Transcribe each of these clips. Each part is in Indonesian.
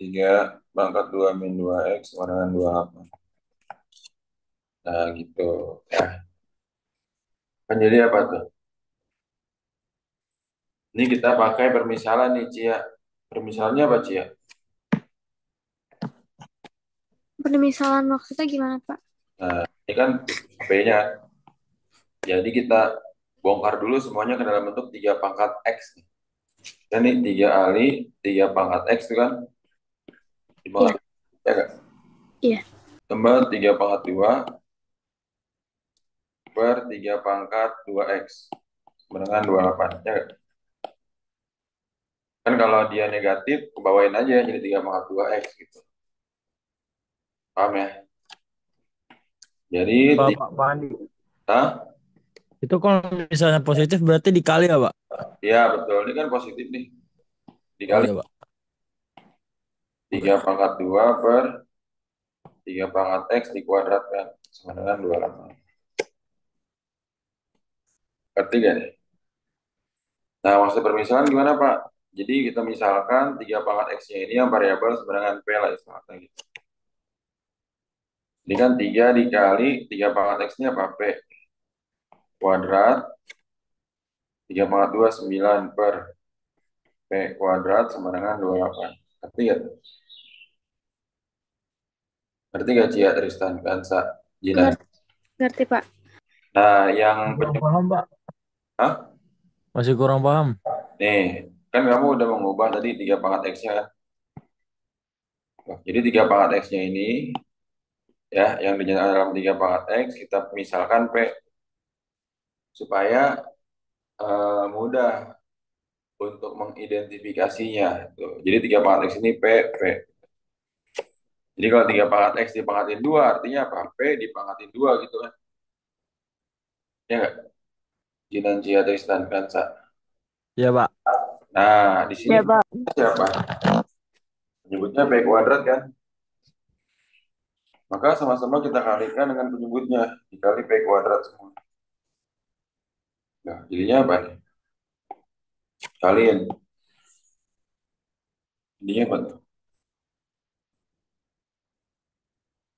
3 pangkat 2 min 2x sama dengan 28. Nah, gitu. Ya, kan jadi apa tuh? Ini kita pakai permisalan nih, Cia. Permisalannya apa, Cia? Permisalan maksudnya gimana, Pak? Nah, ini kan P-nya. Jadi kita bongkar dulu semuanya ke dalam bentuk 3 pangkat X nih. Dan nih 3 kali 3 pangkat X itu kan Iya, dipangkat, ya kan? iya. Tambah 3 pangkat 2 per 3 pangkat 2x sama dengan 28. Ya kan? Kan kalau dia negatif, kebawain aja jadi 3 pangkat 2x gitu. Paham ya? Jadi, Pak Andi. Hah? Itu kalau misalnya positif berarti dikali ya, Pak? Ya betul. Ini kan positif nih. Oh Dikali iya, Pak. 3 pangkat 2 per 3 pangkat X dikuadratkan. Sama dengan 28. Ngerti gak nih? Nah, maksud permisalan gimana, Pak? Jadi kita misalkan 3 pangkat X-nya ini yang variabel sama dengan P lah istilahnya gitu. Ini kan 3 dikali 3 pangkat X-nya apa? P kuadrat. 3 pangkat 2 9 per P kuadrat sama dengan 28. Ngerti gak tuh? Ngerti gak Cia, Tristan, Kansa, Jinan? Ngerti, ngerti, Pak. Nah, yang Kurang paham, Pak. Hah? Masih kurang paham. Nih, kan kamu udah mengubah tadi 3 pangkat X-nya kan? Wah, jadi 3 pangkat X-nya ini, ya, yang dinyatakan dalam 3 pangkat X, kita misalkan P, supaya mudah untuk mengidentifikasinya. Tuh. Jadi 3 pangkat X ini P, P. Jadi kalau 3 pangkat X dipangkatin 2, artinya apa? P dipangkatin 2 gitu kan. Ya nggak? Jinan, Cia, Tristan, Kansa. Ya, Pak. Nah, di sini Ya, Pak. siapa? Penyebutnya P kuadrat kan? Maka sama-sama kita kalikan dengan penyebutnya. Dikali P kuadrat semua. Nah, jadinya apa nih? Kaliin. Jadinya apa tuh?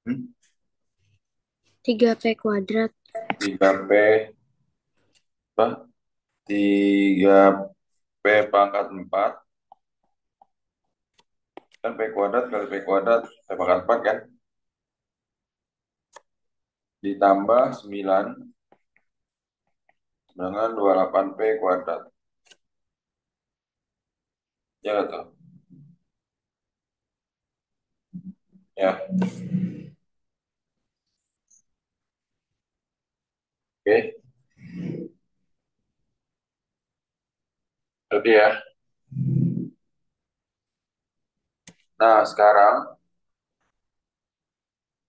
Hmm? 3P kuadrat. 3P, apa? 3P pangkat 4. Kan P kuadrat kali P kuadrat. P pangkat 4 kan? Ditambah 9 dengan 28P kuadrat. Ya nggak tuh? Ya, oke. Berarti ya. Nah, sekarang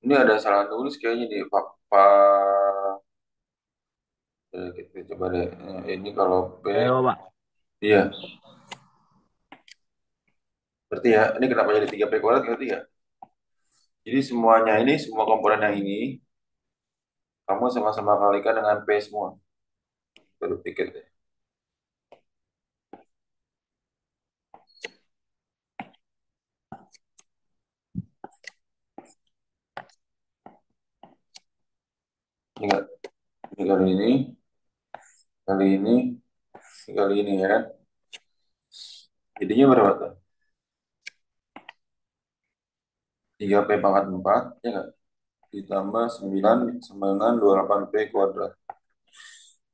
ini ada salah tulis kayaknya di Pak. Kita coba deh. Ini kalau P, Ayo, Pak. iya. Berarti ya, ini kenapa jadi 3P kuadrat? Ngerti ya? Jadi semuanya ini, semua komponen yang ini, kamu sama-sama kalikan dengan P semua. Baru pikir deh. Ingat, ini kali ini, kali ini ya kan? Jadinya berapa tuh? 3P pangkat 4, ya nggak? Ditambah 9 sama dengan 28P kuadrat.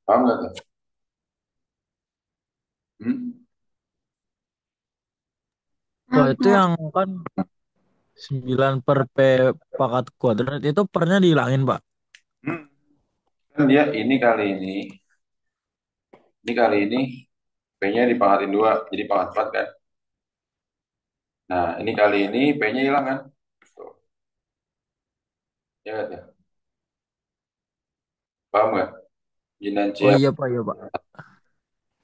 Paham nggak tuh? Hmm? Wah, Paham, itu Pak. yang kan 9 per P pangkat kuadrat itu pernya dihilangin, Pak. Hmm. Kan dia ini kali ini P-nya dipangkatin 2, jadi pangkat 4 kan? Nah, ini kali ini P-nya hilang kan? Tuh, ya nggak tuh? Paham nggak? Jinan Oh Cia. iya, Pak. Iya, Pak.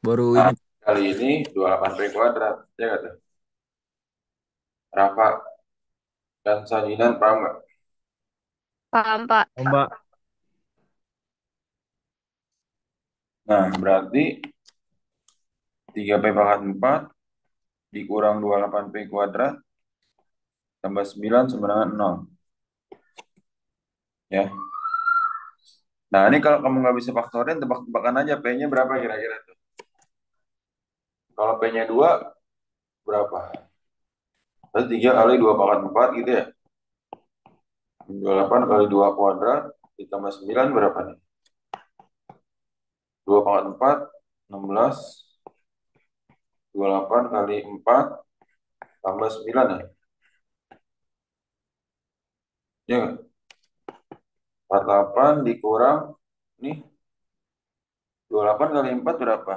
Baru Nah, ingat. kali ini 28P kuadrat, ya nggak tuh? Rafa dan Sajinan paham nggak? Paham, Pak. Oh, Mbak. Nah, berarti 3P pangkat 4 dikurang 28P kuadrat tambah 9 sama dengan 0. Ya. Nah, ini kalau kamu nggak bisa faktorin, tebak-tebakan aja P-nya berapa kira-kira tuh. Kalau P-nya 2, berapa? Berarti 3 kali 2 pangkat 4 gitu ya. 28 kali 2 kuadrat ditambah 9 berapa nih? 2 pangkat 4, 16. 28 kali 4 tambah 9 ya. Ya nggak? 48 dikurang, nih 28 kali 4 berapa?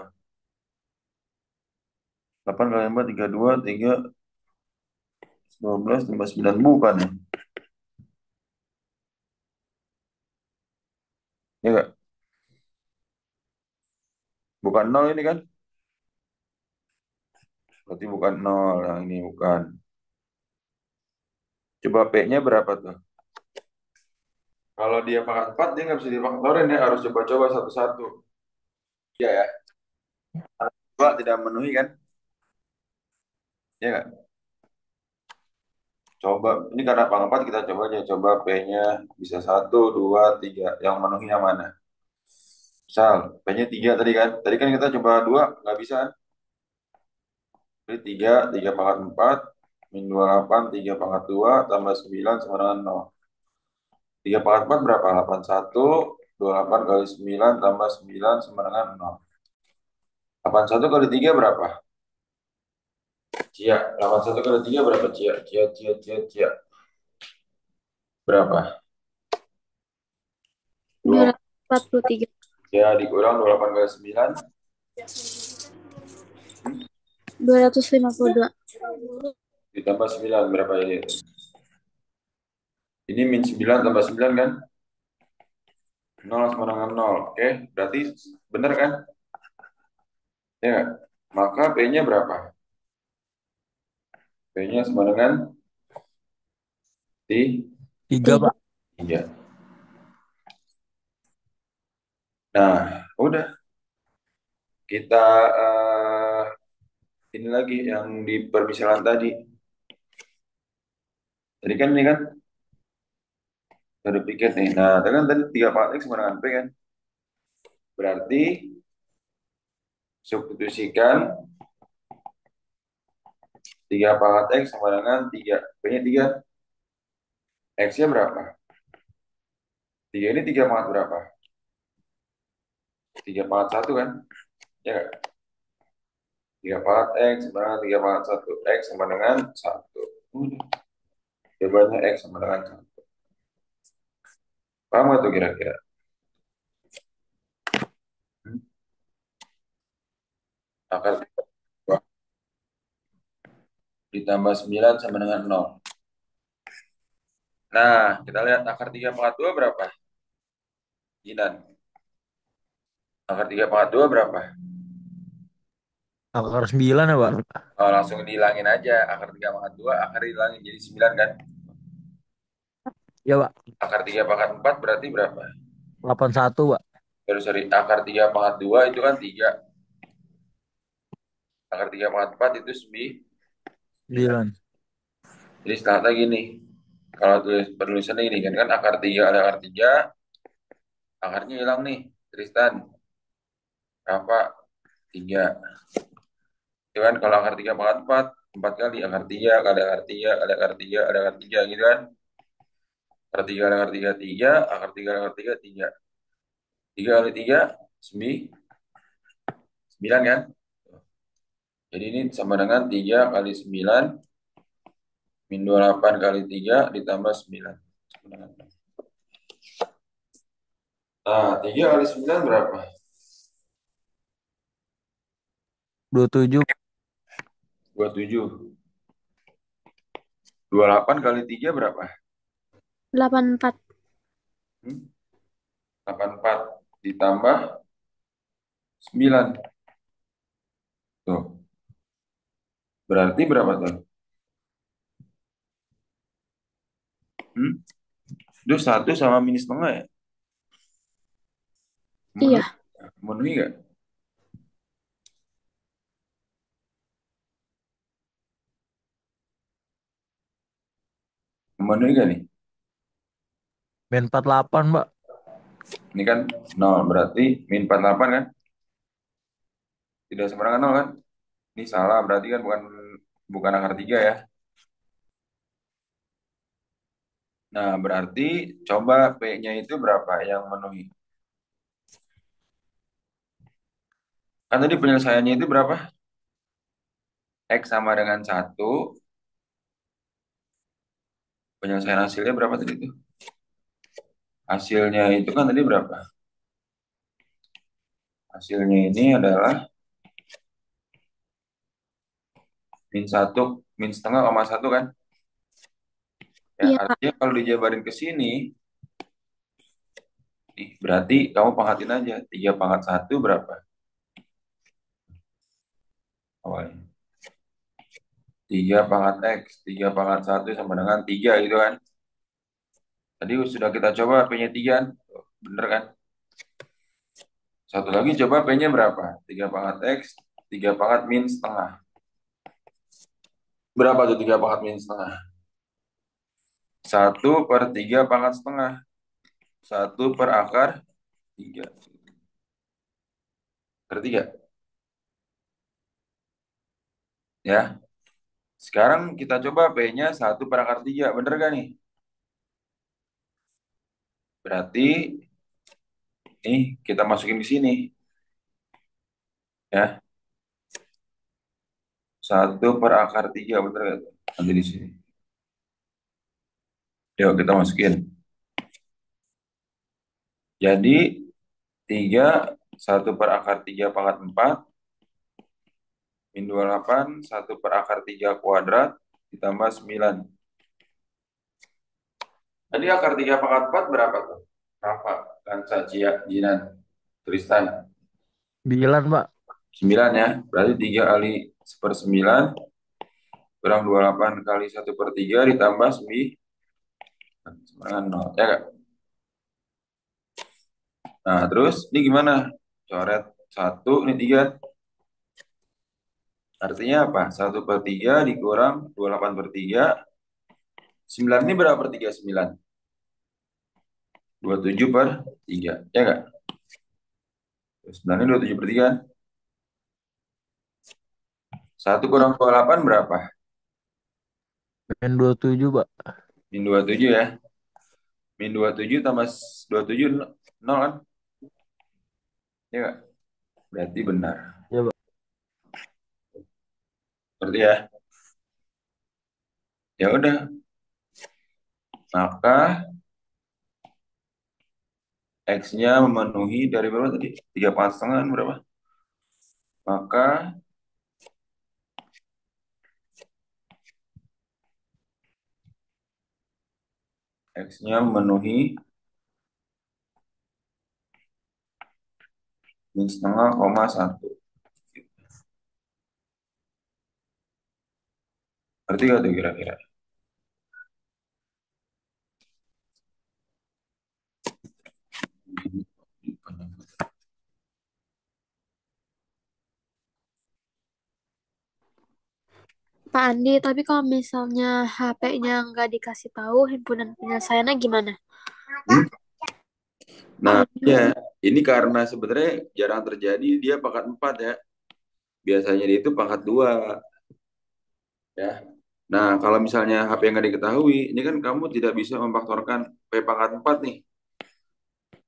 8 kali 4, 32, 3, 12 tambah 9 bukan ya? Ya nggak? Bukan 0 ini kan? Berarti bukan 0, yang ini bukan. Coba P-nya berapa tuh? Kalau dia pangkat 4, dia nggak bisa difaktorin ya, harus coba-coba satu-satu. Iya ya, dua tidak memenuhi kan? Ya nggak? Coba, ini karena pangkat 4 kita coba aja, coba P-nya bisa satu, 2, 3. Yang memenuhi yang mana? Misal, P-nya 3 tadi kan? Tadi kan kita coba 2, nggak bisa kan? Jadi 3, 3 pangkat 4, min 28, 3 pangkat 2, tambah 9 sama dengan 0. 3 pangkat 4 berapa? 81, 28 kali 9 tambah 9 sama dengan 0. 81 kali 3 berapa? Cia, 81 kali 3 berapa? Cia, cia, cia, cia, cia. Berapa? Dua 2. ratus empat puluh tiga. Ya, dikurang 28 kali 9. 252. Ditambah 9 berapa ini? Ini min 9 tambah 9 kan? 0 sama dengan 0. Oke, berarti benar kan? Ya, maka P-nya berapa? P-nya sama dengan 3, Pak. 3. Nah, udah. Kita ini lagi yang di permisalan tadi. Tadi kan ini kan ada piket nih. Nah, kan tadi 3 pangkat X sama dengan P kan? Berarti substitusikan 3 pangkat X sama dengan 3. P-nya 3. X-nya berapa? 3 ini 3 pangkat berapa? 3 pangkat 1 kan? Ya nggak? 3 pangkat X sama dengan 3 pangkat 1. X sama dengan 1. Udah. Jawabannya X sama dengan 1. Paham nggak tuh kira-kira? Hmm? Akar 2 ditambah 9 sama dengan 0. Nah, kita lihat akar 3 pangkat 2 berapa? Jinan. Akar 3 pangkat 2 berapa? Akar 9 ya, Pak. Oh, langsung dihilangin aja. Akar 3 pangkat 2, akar dihilangin jadi 9 kan? Ya, Pak. Akar 3 pangkat 4 berarti berapa? 81, Pak. Sorry, akar 3 pangkat 2 itu kan 3. Akar 3 pangkat 4 itu 9. 9. Jadi start lagi nih. Kalau penulisannya ini kan akar 3 ada akar 3, akarnya hilang nih. Tristan, berapa? 3. Itu kan kalau akar 3 pangkat 4, 4 kali akar 3, kali akar 3, kali akar 3, ada akar 3 gitu kan. Akar 3 kali akar 3, 3, akar 3 kali akar 3, 3. 3 kali 3, 9 kan? Jadi ini sama dengan 3 kali 9, min 28 kali 3, ditambah 9. Nah, 3 kali 9 berapa? 27. 27. 28 kali 3 berapa? 84. 84 ditambah 9. Tuh. Berarti berapa tuh? Hmm? Itu 1 sama minus setengah ya? Iya. Memenuhi, memenuhi nggak? Memenuhi gak nih? Min 48, Mbak. Ini kan 0, berarti min 48 kan? Tidak sembarangan 0 kan? Ini salah, berarti kan bukan bukan akar 3 ya. Nah, berarti coba P-nya itu berapa yang memenuhi? Kan tadi penyelesaiannya itu berapa? X sama dengan 1. Penyelesaian hasilnya berapa tadi itu? Hasilnya itu kan tadi berapa? Hasilnya ini adalah min 1, min setengah koma 1 kan? Ya, Iya, Kak. artinya kalau dijabarin ke sini, nih, berarti kamu pangkatin aja. 3 pangkat 1 berapa? Awalnya. 3 pangkat X, 3 pangkat 1 sama dengan 3 gitu kan? Tadi sudah kita coba P-nya 3 kan? Tuh, bener kan? Satu lagi coba P-nya berapa? 3 pangkat X, 3 pangkat min setengah. Berapa tuh 3 pangkat min setengah? 1/3 pangkat setengah. 1/akar 3. Ngerti gak? Ya. Sekarang kita coba P-nya 1/akar 3. Bener gak nih? Berarti nih kita masukin ke sini. Ya. 1/akar 3. Bener gak tuh? Nanti di sini. Yuk kita masukin. Jadi 3, 1/akar 3 pangkat 4 min 28, 1/akar 3 kuadrat ditambah 9. Tadi akar 3 pangkat 4 berapa tuh? Rafa, Kansa, Cia, Jinan, Tristan. 9, Mbak. 9 ya. Berarti 3 kali 1/9 kurang 28 kali 1/3 ditambah 9. 0. Ya nggak? Nah, terus ini gimana? Coret 1, ini 3. Artinya apa? 1/3 dikurang 28/3. 9 ini berapa per 3? 9. 27/3. Ya nggak? 9 ini 27/3 kan? 1 kurang 28 berapa? Min 27, Mbak. Min 27 ya. Min 27 tambah 27 0 kan? Ya nggak? Berarti benar. Ya, Mbak. Berarti ya. Ya udah, maka X-nya memenuhi dari berapa tadi? 3,5 kan berapa? Maka X-nya memenuhi min setengah koma 1. Berarti gak tuh kira-kira? Pak Andi, tapi kalau misalnya HP-nya nggak dikasih tahu himpunan penyelesaiannya gimana? Hmm? Nah, Jadinya, ya, ini karena sebenarnya jarang terjadi dia pangkat 4 ya. Biasanya dia itu pangkat 2 ya. Nah, kalau misalnya HP yang nggak diketahui, ini kan kamu tidak bisa memfaktorkan P pangkat 4 nih.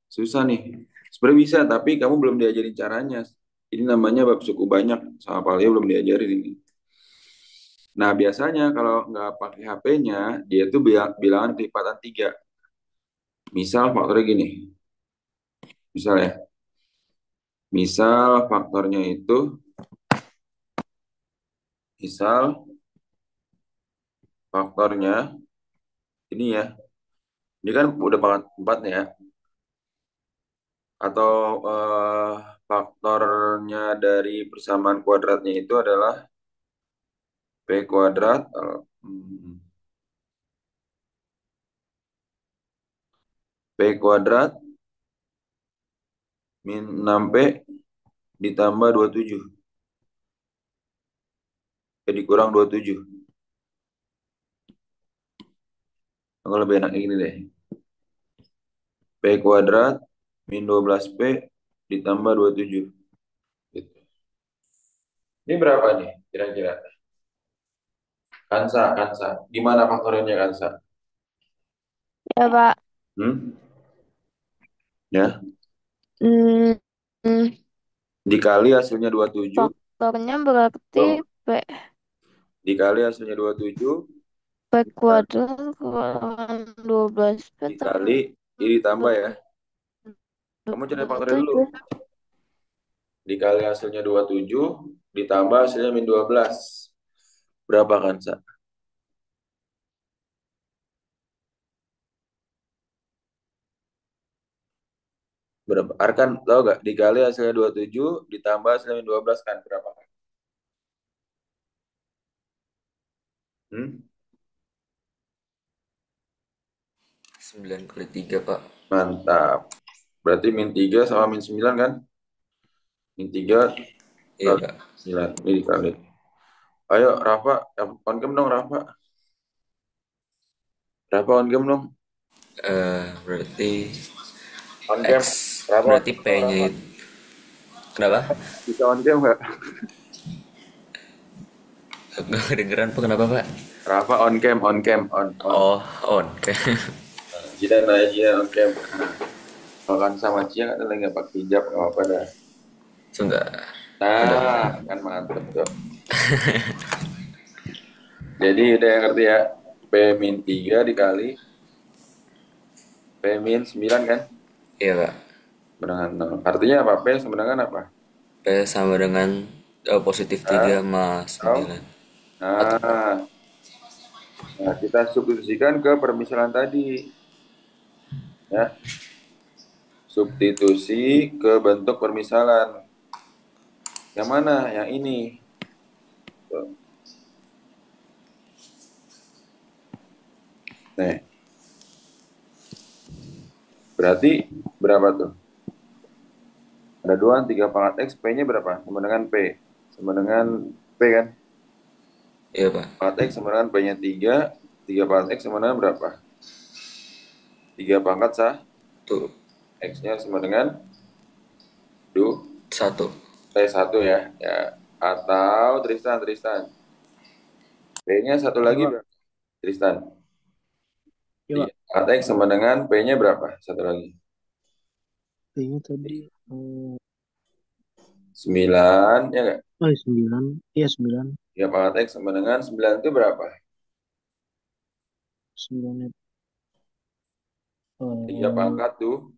Susah nih. Sebenarnya bisa, tapi kamu belum diajarin caranya. Ini namanya bab suku banyak, sama Palia belum diajarin ini. Nah, biasanya kalau nggak pakai HP-nya, dia tuh bilangan kelipatan 3. Misal faktornya gini. Misal ya. Misal faktornya itu, misal faktornya ini ya. Ini kan udah pangkat 4 nih ya. Atau faktornya dari persamaan kuadratnya itu adalah P kuadrat. P kuadrat min 6P ditambah 27. Jadi kurang 27. Kalau lebih enak kayak gini deh. P kuadrat min 12P ditambah 27. Gitu. Ini berapa nih kira-kira? Kansa, Kansa. Gimana faktorinnya Kansa? Ya, Pak. Hmm? Ya, Hmm, hmm, dikali hasilnya 27. faktornya berarti Tuh, P, dikali hasilnya 27, P kuadrat kurang 12P dikali, tambah ini ditambah ya. Kamu cari faktornya dulu. 27. Dikali hasilnya 27, ditambah hasilnya min 12. Berapa Kansa? Berapa? Arkan tahu gak? Dikali hasilnya 27, ditambah hasilnya min 12 kan berapa? Hmm? 9 kali 3 Pak. Mantap. Berarti min 3 sama min 9 kan? Min 3 Iya kali Pak. 9. Ini dikali. Ayo Rafa, on cam dong Rafa. Rafa on cam dong. Berarti On X, cam. Rafa on berarti cam dong P-nya Rafa. itu kenapa? Bisa on cam nggak? Gak kedengeran Pak, kenapa Pak? Rafa on cam, on cam, on. Oh, on. Jidan aja, Jidan on cam. Kalau kan sama Cia kan lagi nggak pakai hijab, nggak apa-apa dah. Sebentar. Udah. Nah, kan mantep tuh. Jadi udah yang ngerti ya. P min 3 dikali P min 9 kan? Iya Pak. Sama dengan 0. Artinya apa? P sama dengan apa? P sama dengan positif Hah? 3 sama Tahu? 9. Atau Nah, nah, kita substitusikan ke permisalan tadi. Ya, substitusi ke bentuk permisalan. Yang mana? Yang ini. Tuh. Nih, berarti berapa tuh? Ada 2, 3 pangkat X, P-nya berapa? Sama dengan P. Sama dengan P kan? iya Pak. Pangkat X sama dengan P-nya 3. 3 pangkat X sama dengan berapa? 3 pangkat sah. Tuh, X-nya sama dengan 1. 1 ya. Ya. Atau Tristan, Tristan. P-nya satu Ya, lagi Pak. berapa? Tristan. Ya, Pak. 3 pangkat X sama dengan P-nya berapa? Satu lagi. Ini tadi 9, ya nggak? 9. Iya, 9. 3 pangkat X sama dengan 9 itu berapa? 9 itu 3 pangkat tuh.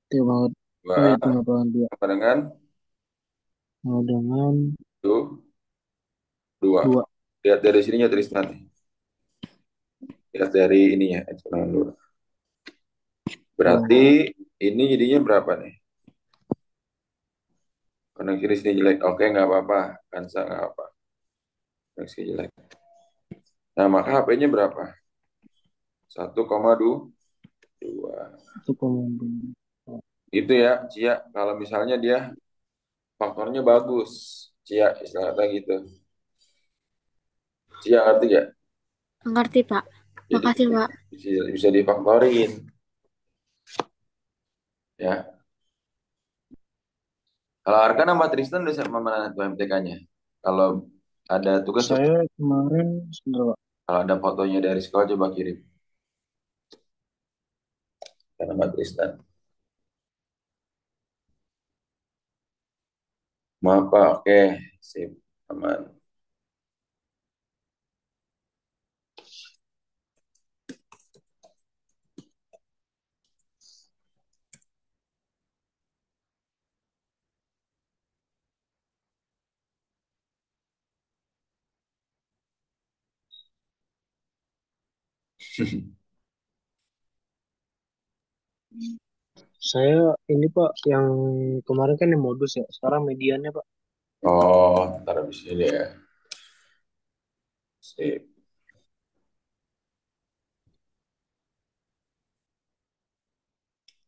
tiga banget. Oh 2 ya, tengah banget dua. sama dengan Sama dengan tuh 2. 2. Lihat dari sininya Tristan. Lihat dari ininya. X pangkat 2. Berarti ini jadinya berapa nih? Koneksi di sini jelek. Oke, nggak apa-apa. Kansa nggak apa. Koneksi jelek. Nah, maka HP-nya berapa? 1,2. 1,2. Itu ya, Cia. Kalau misalnya dia faktornya bagus. Cia, istilahnya gitu. Cia ngerti gak? Ngerti, Pak. Jadi Makasih, Pak. bisa difaktorin. Ya. Kalau Arkan sama Tristan udah sama mana tuh MTK-nya? Kalau ada tugas, Saya kemarin sebentar, Pak. kalau ada fotonya dari sekolah coba kirim. Karena sama Tristan. Maaf Pak, oke. Sip, aman. Saya ini Pak, yang kemarin kan yang modus ya. Sekarang mediannya Pak. Oh, taruh di sini ya. Sip.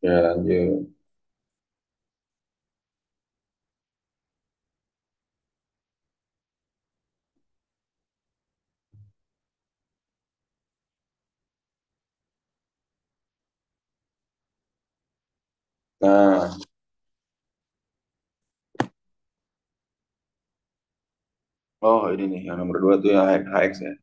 Ya, lanjut. Nah, oh ini nih yang nomor 2 tuh yang HX ya.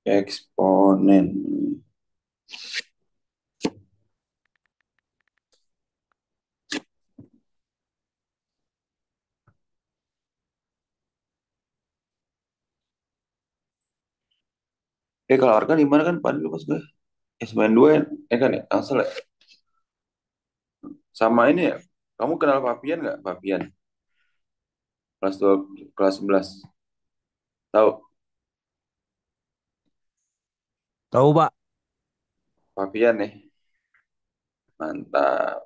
Eksponen. Kalau Arkan gimana kan Pan lu pas gue eksponen 2 ya? Kan ya? Asal ya? Sama ini ya? Kamu kenal Papian nggak? Papian. Kelas 2, kelas 11. Tahu? Tahu, Pak. Papian nih. Mantap.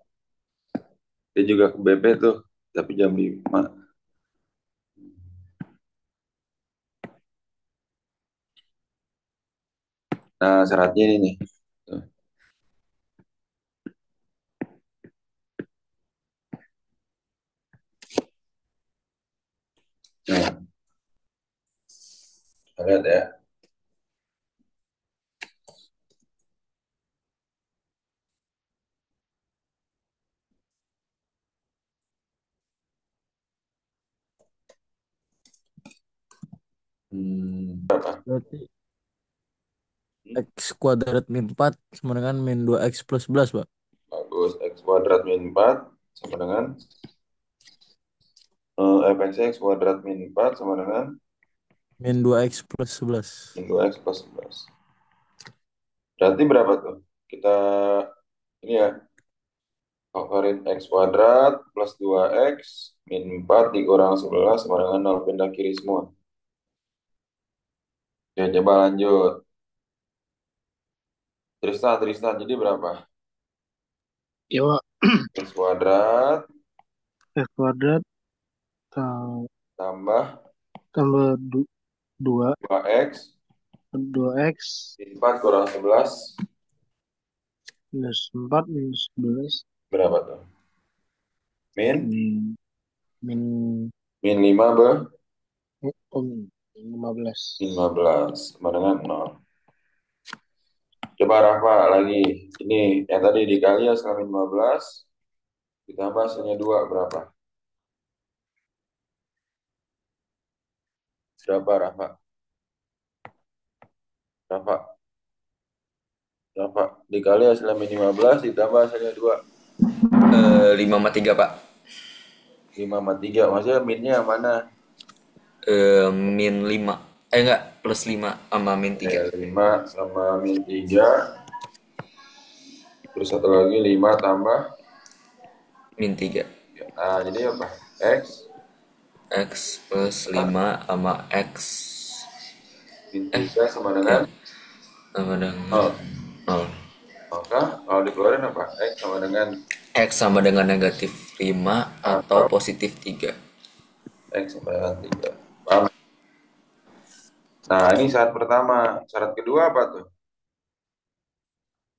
Dia juga ke BP tuh. Tapi jam 5. Nah, syaratnya ini nih. Tuh. Nah, kita lihat ya. Berapa? Berarti X kuadrat min 4 sama dengan min 2X plus 11, Pak. Bagus. X kuadrat min 4 sama dengan fx kuadrat min 4 sama dengan Min 2X plus 11. min 2x plus 11. Berarti berapa tuh? Kita ini ya, favorit x kuadrat plus 2x min 4 dikurang 11 sama dengan 0, pindah kiri semua. Oke, coba lanjut. Tristan, Tristan, jadi berapa? Ya, Pak. X kuadrat F kuadrat ta- tambah tambah 2, 2x 2x min 4 kurang 11 minus 4 minus 11 berapa tuh? Min min min min 5 be oh, min 15. 15 sama dengan 0. Coba Rafa lagi. Ini yang tadi dikali ya selama 15 ditambah hasilnya 2 berapa? Berapa Rafa? Rafa, Rafa. Dikali hasilnya min 15 ditambah hasilnya 2. 5 sama 3, Pak. 5 sama 3. Maksudnya minnya yang mana? Min 5. Enggak, plus 5 sama min 3. 5 sama min 3. Terus satu lagi 5 tambah. Min 3. Nah, jadi apa? X X plus 5 sama X. min 3 sama dengan Sama dengan 0. 0. Maka kalau dikeluarin apa? X sama dengan X sama dengan negatif 5 atau positif 3. X sama dengan 3. Paham? Nah, ini syarat pertama. Syarat kedua apa tuh?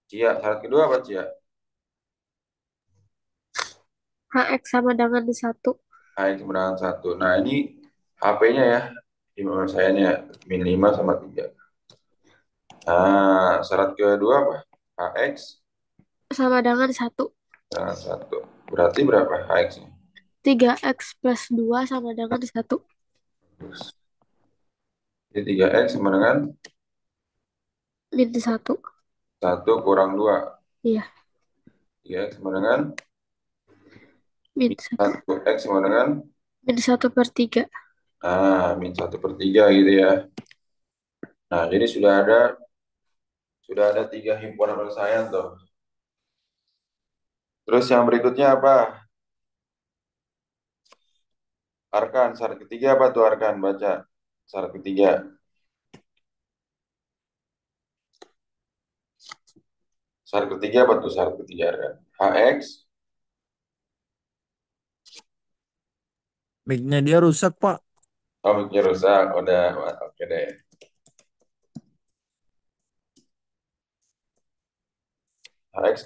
Cia, syarat kedua apa Cia? HX sama dengan 1. X sama dengan 1. Nah, ini HP-nya ya. Gimana saya nya min 5 sama 3. Nah, syarat kedua apa? HX Sama dengan 1. dengan 1. Berarti berapa HX-nya? 3X plus 2 sama dengan 1. Jadi 3X sama dengan Min 1. 1 kurang 2. Iya, 3X sama dengan min min 1. 1. X sama dengan Min 1/3. min 1/3 gitu ya. Nah, jadi sudah ada 3 himpunan penyelesaian tuh. Terus yang berikutnya apa? Arkan, syarat ketiga apa tuh Arkan? Baca syarat ketiga. Syarat ketiga apa tuh syarat ketiga Arkan? HX Mic-nya dia rusak, Pak. Oh, mic-nya rusak. Udah, oke deh. HX.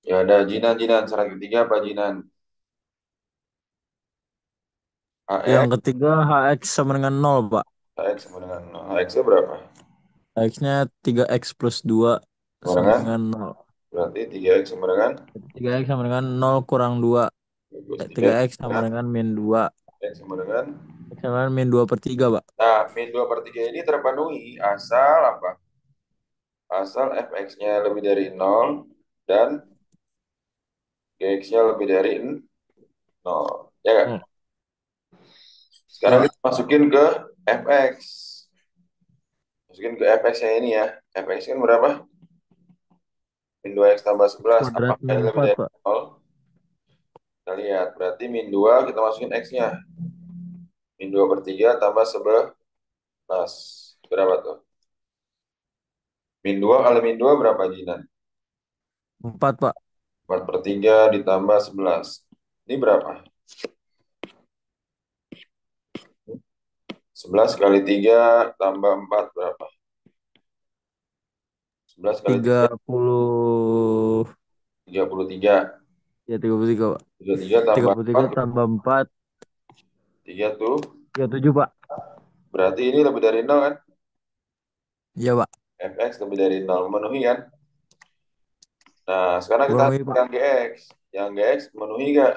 Ya ada Jinan, Jinan. Syarat ketiga apa Jinan? Yang HX, ketiga HX sama dengan 0, Pak. HX sama dengan HX-nya berapa? HX-nya 3X plus 2 Sama sama dengan, dengan 0. berarti 3X sama dengan 3X sama dengan 0 kurang 2. plus 3 3X sama sama dengan dengan min 2. X sama dengan. X sama dengan min 2 per 3, Pak. Nah, min 2 per 3 ini terpenuhi asal apa? Asal fx-nya lebih dari 0 dan gx-nya lebih dari 0. Ya kan? Hmm. Ya, Sekarang Pak. kita masukin ke fx. Masukin ke fx-nya ini ya. Fx kan berapa? Min 2x tambah 11. Kuadrat Apakah min ini lebih 4, dari Pak. 0? Kita lihat. Berarti min 2 kita masukin x-nya. Min 2 per 3 tambah 11. Berapa tuh? Min 2 kali min 2 berapa, Jinan? 4, Pak. 4 per 3 ditambah 11. Ini berapa? 11 kali 3 tambah 4 berapa? 11 kali 3, 30. 33. Ya, 33, Pak. 33 tambah 33 4, tambah 4. 3 tuh. 37, Pak. Berarti ini lebih dari 0 kan? Iya, Pak. Fx lebih dari 0. Memenuhi kan? Nah, sekarang kita Memenuhi, Pak. yang Gx. Yang Gx memenuhi nggak?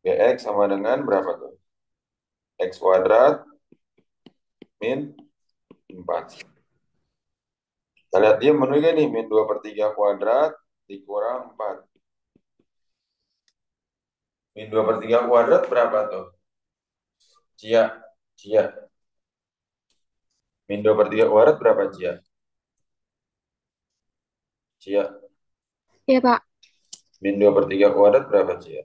Gx sama dengan berapa tuh? X kuadrat min 4. Kita lihat dia memenuhi nggak nih? Min 2 per 3 kuadrat dikurang 4. Min 2 per 3 kuadrat berapa tuh? Cia. Cia. Min 2 per 3 kuadrat berapa, Cia? Cia. Iya, Pak. Min 2 per 3 kuadrat berapa, Cia?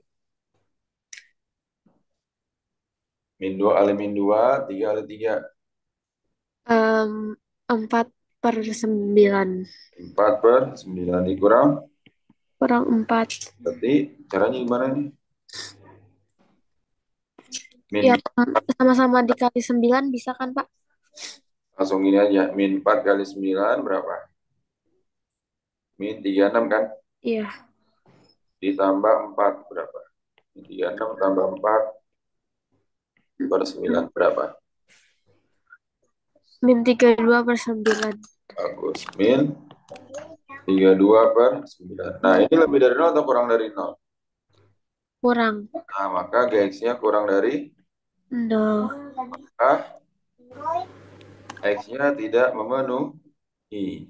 Min 2 kali min 2, 3 kali 3. Em, 4/9. 4 per 9 dikurang. Kurang 4. Berarti caranya gimana nih? Min Ya, sama-sama dikali 9 bisa kan, Pak? langsung gini aja. Min 4 kali 9 berapa? Min 36 kan? Iya. Ditambah 4 berapa? Min 36 tambah 4 per 9 berapa? Min 32/9. Bagus. Min 32 per 9. Nah, ini lebih dari 0 atau kurang dari 0? Kurang Nah, maka Gx-nya kurang dari 0. maka X-nya tidak memenuhi.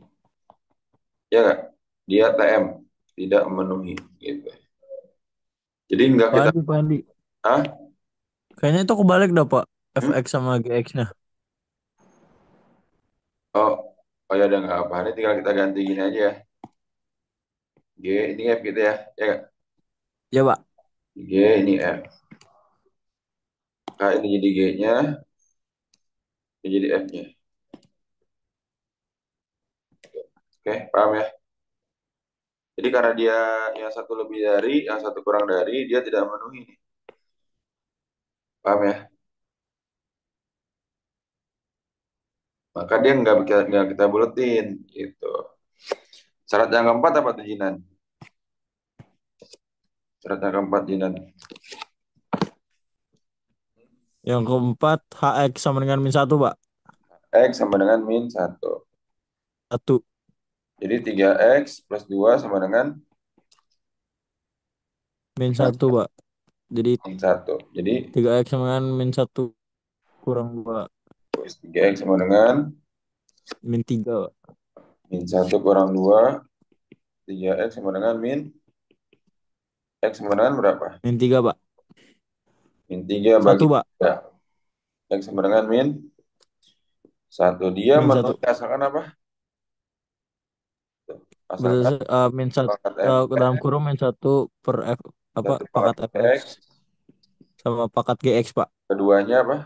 Ya nggak? Dia TM, tidak memenuhi. Gitu. Jadi nggak Pak kita... Andi, Pak Andi. Hah? Kayaknya itu kebalik dah, Pak. Hmm? FX sama GX-nya. Oh, oh ya udah nggak apa. Ini tinggal kita ganti gini aja ya. G ini F gitu ya. Ya nggak? Ya, Pak. G ini F. Nah, ini jadi G-nya, ini jadi F-nya. Oke, paham ya? Jadi karena dia yang satu lebih dari, yang satu kurang dari, dia tidak memenuhi. Paham ya? Maka dia nggak kita buletin gitu. Syarat yang keempat apa tuh, Jinan? Syarat yang keempat, Jinan. Yang keempat, HX sama dengan min 1, Pak. X sama dengan min 1. 1. Jadi 3X plus 2 sama dengan Min 1, Pak. Jadi min 1. Jadi 3X sama dengan min 1 kurang 2. 3X sama dengan Min 3, Pak. min 1 kurang 2. 3X sama dengan min X sama dengan berapa? Min 3, Pak. Min 3 bagi 1, Pak. 3. X sama dengan min 1. Dia Min 1. memenuhi asalkan apa? Asalkan Min 1 pangkat dalam fx, kurung min 1 per F apa 1 pangkat pangkat FX fx, sama pangkat GX, Pak. keduanya apa?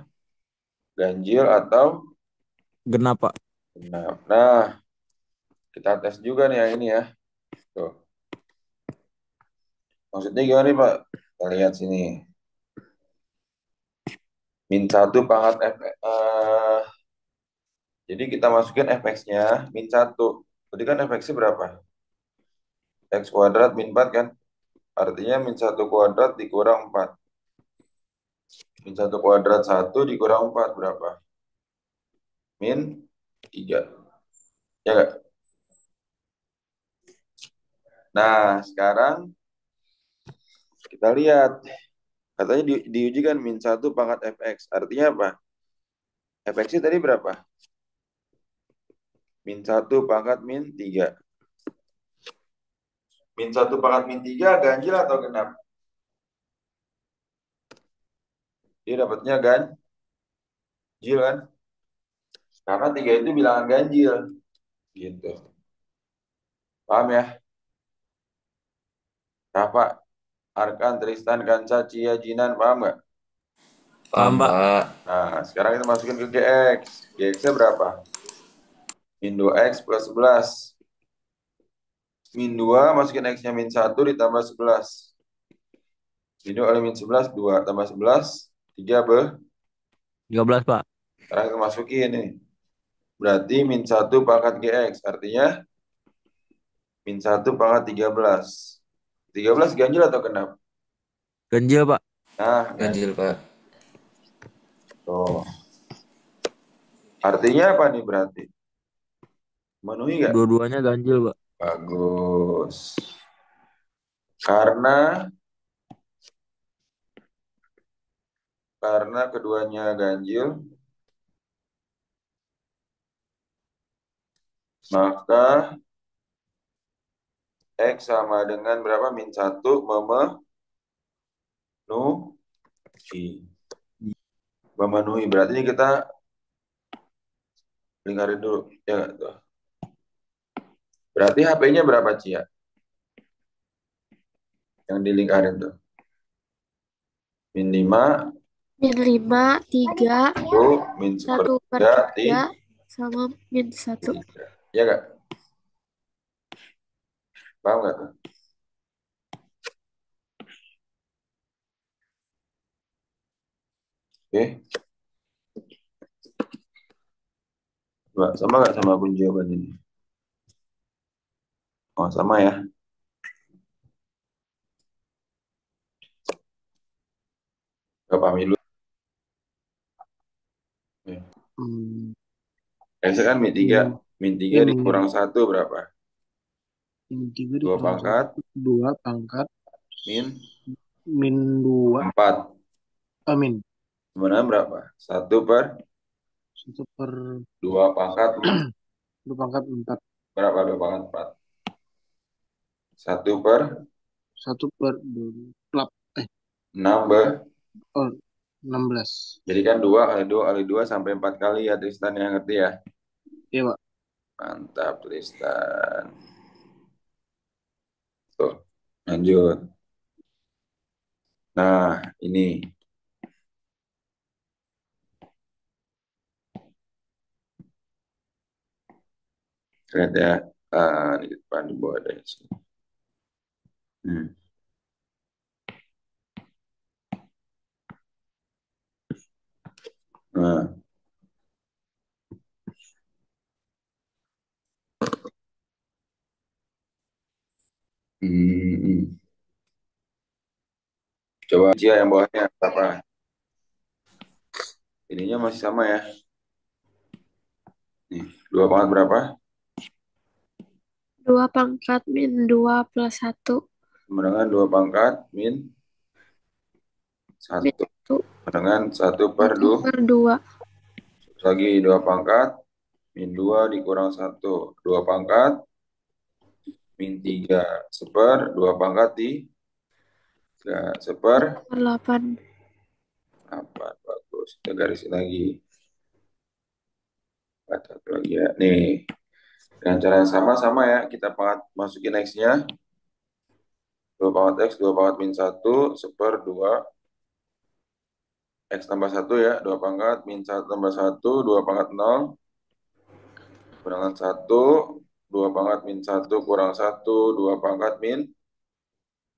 Ganjil atau Genap, Pak. genap. Nah, kita tes juga nih yang ini ya. Tuh. Maksudnya gimana nih, Pak? Kita lihat sini. min 1 pangkat jadi kita masukin fx-nya min 1. Berarti kan fx-nya berapa? X kuadrat min 4 kan? Artinya min 1 kuadrat dikurang 4. Min 1 kuadrat 1 dikurang 4 berapa? Min 3. Ya nggak? Nah, sekarang kita lihat. Katanya diuji kan min 1 pangkat fx. Artinya apa? Fx-nya tadi berapa? Min 1 pangkat min 3. Min 1 pangkat min 3 ganjil atau genap? Dia dapatnya ganjil kan? Karena 3 itu bilangan ganjil. Gitu. Paham ya? Rafa, Arkan, Tristan, Kansa, Cia, Jinan, paham nggak? Paham, Paham, Pak. Pak. Nah, sekarang kita masukin ke GX. GX-nya berapa? Min 2X plus 11. Min 2 masukin X-nya min 1 ditambah 11. Min 2 kali min 11, 2 tambah 11, 3 13, Pak. Sekarang kita masukin ini. Berarti min 1 pangkat GX. Artinya min 1 pangkat 13. 13 ganjil atau genap? Ganjil, Pak. Nah, Ganjil, Pak. tuh. Artinya apa nih berarti? Memenuhi nggak? Dua-duanya ganjil, Pak. Bagus. Karena keduanya ganjil, maka X sama dengan berapa? Min 1 memenuhi. Berarti ini kita lingkarin dulu. Ya nggak tuh? Berarti HP-nya berapa, Cia? Yang dilingkarin tuh. Min 5, Min 5, 3, tuh, min 1 per 1/3, 3, sama min 1. 3. Ya nggak? Paham nggak tuh? Oke. Sama nggak sama pun jawaban ini? Oh, sama ya. Gak paham dulu. Hmm, X kan min 3. Min 3 min dikurang 1 berapa? min 3 2 dikurang pangkat 1. 2 pangkat min min 2. 4. Min Sebenarnya berapa? 1 per 1 per 2 pangkat 2 pangkat 4. berapa? 2 pangkat 4. 1 per 1 per 2. 6 Oh, 16. Jadi kan 2 kali 2 kali 2 sampai 4 kali ya Tristan, yang ngerti ya? Iya, Pak. Mantap Tristan. Tuh, lanjut. Nah, ini. Lihat ya. Di depan di bawah ada di sini. Hmm. Nah, hmm. Coba Cia yang bawahnya apa? Ininya masih sama ya. Nih, 2 pangkat berapa? 2 pangkat min 2 plus 1. Sama dengan 2 pangkat min Min 1. 1. Sama dengan 1 per 1 per 2. lagi 2 pangkat min 2 dikurang 1. 2 pangkat min 3 seper 2 pangkat di 3 seper 8. 8. Bagus. Kita garisin lagi. Satu lagi ya. Nih. Dengan cara yang sama ya. Kita masukin X-nya. 2 pangkat X, 2 pangkat min 1 seper 2. X tambah 1 ya. 2 pangkat min 1 tambah 1. 2 pangkat 0. Kurangan 1. 2 pangkat min 1 kurang 1. 2 pangkat min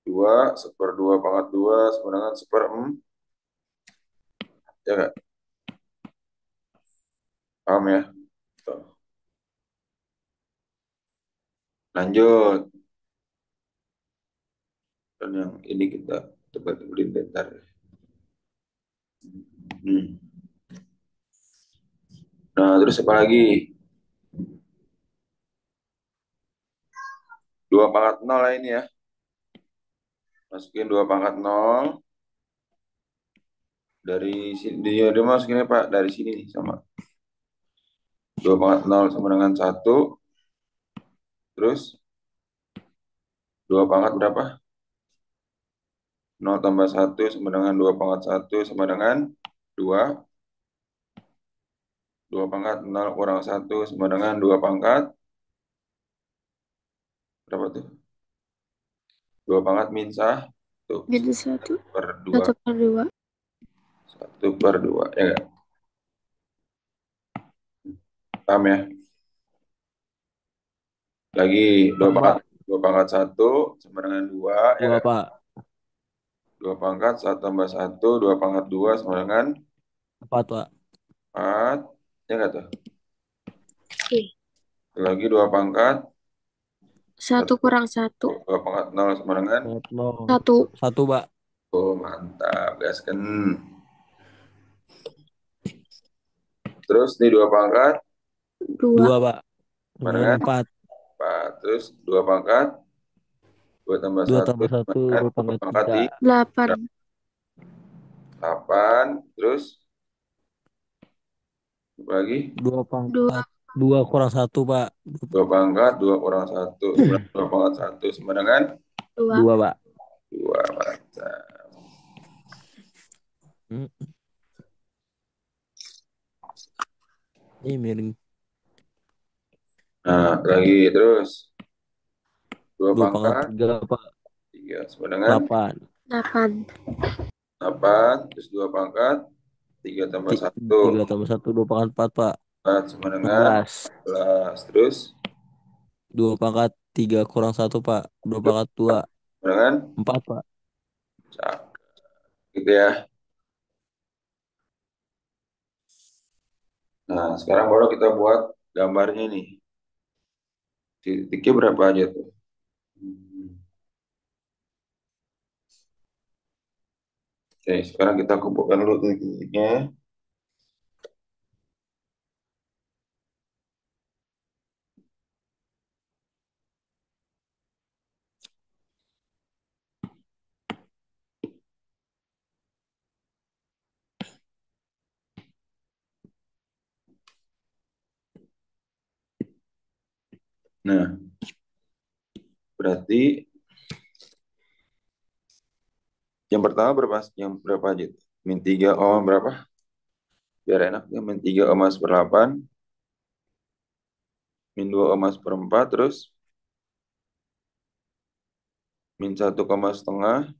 2 seper 2 pangkat 2 sama dengan seper 4. Ya nggak? Paham ya? Tuh. Lanjut. Dan yang ini kita tebak-tebakin bentar. Hmm. Nah, terus apa lagi? 2 pangkat 0 lah ini ya. Masukin 2 pangkat 0. Dari sini, dia masukinnya Pak, dari sini nih sama. 2 pangkat 0 sama dengan 1. Terus 2 pangkat berapa? 0 tambah 1 sama dengan 2 pangkat 1 sama dengan 2. 2 pangkat 0 kurang 1 sama dengan 2 pangkat. Berapa tuh? 2 pangkat min 1. Minus 1. 1/2. 1/2. 1/2. Ya nggak? Paham ya? Lagi 2 Paham, pangkat Pak. 2 pangkat 1 sama dengan 2. Ya 2, nggak? Pak. 2 pangkat 1 tambah 1. 2 pangkat 2 sama dengan 4, Pak. 4. Ya nggak tuh? Oke. Lagi 2 pangkat 1 kurang 1. 2 pangkat 0 sama dengan 1. 1, Pak. oh mantap gasken. Terus nih 2 pangkat 2. 2, Pak. sama Sama dengan dengan 4. 4. Terus 2 pangkat 2 tambah 2 1 tambah sama 1, dengan 2 2 pangkat pangkat 3. 8. 8. Terus apa lagi 2 2. pangkat 2 kurang 1, Pak. 2 pangkat 2 kurang 1 2 pangkat 1 sama dengan 2. 2, Pak. 2. Mantap. Hmm, Ini miring. Nah lagi terus 2 2 pangkat pangkat 3, Pak. 3 sama dengan 8. 8. 8. Terus 2 pangkat 3 tambah 1 3 tambah 1, 2 pangkat 4, Pak. 4 sama dengan 16. 14. Terus 2 pangkat 3 kurang 1, Pak. 2 pangkat 2. sama dengan 4, Pak. cak. Gitu ya. Nah sekarang baru kita buat gambarnya nih. Titiknya berapa aja tuh? Oke, sekarang kita kumpulkan dulu titiknya. Nah, berarti yang pertama berapa? Yang berapa aja tuh? Min 3 ohm berapa? Biar enak ya, min 3 ohm per 8, min 2 ohm per 4, terus min 1,5,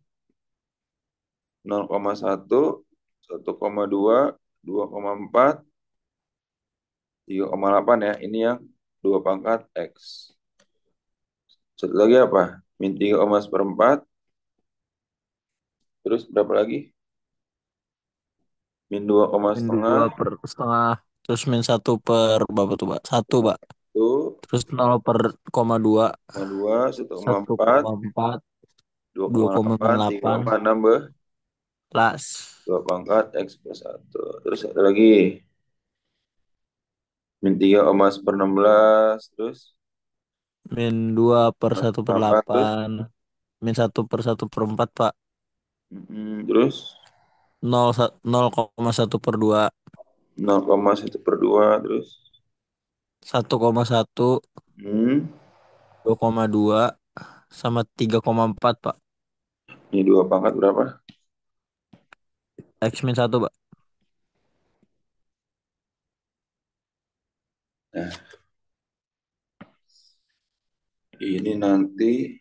0,1, 1,2, 2,4, 3,8 ya. Ini yang 2 pangkat X. Satu lagi apa? Min 3 ohm per 4, terus berapa lagi? Min 2 ohm Min setengah, 2 per setengah. Terus min 1 per berapa tuh, Pak? 1, Pak. 1, Terus 0 per koma 2. 2, 1,4, 1,4. 2,8, 2,8. 3,6, Plus. 2 pangkat X plus 1. Terus ada lagi. Min 3 omas per 16. Terus Min 2 per omas 1 per per 8. Terus 8. Min 1 per 1 per 4, Pak. terus 0,1 per 2. 0,1/2. Terus 1,1. hmm, 2,2. Sama 3,4, Pak. ini 2 pangkat berapa? X min 1, Pak. Nah, ini nanti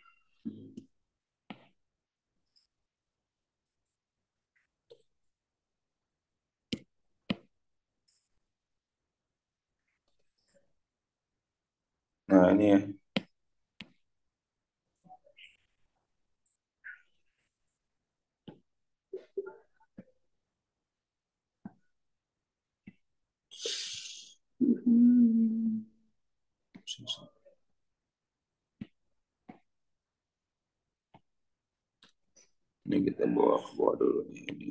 nah ini ya. Ini kita bawa ke bawah dulu nih. Ini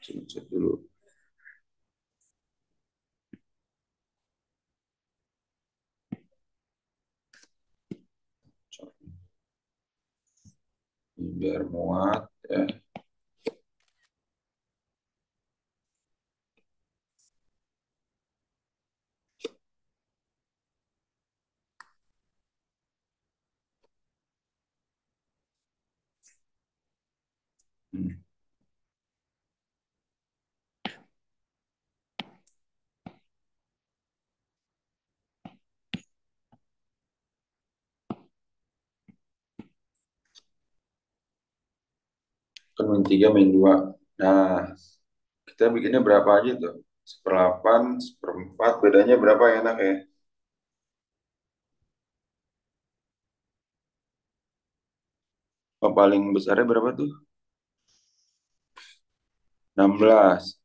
screenshot dulu. Ini biar muat ya. Hmm. Kan min 3 min 2. Nah, kita bikinnya berapa aja tuh? Seperdelapan, seperempat, bedanya berapa ya enak ya? Oh, paling besarnya berapa tuh? 16.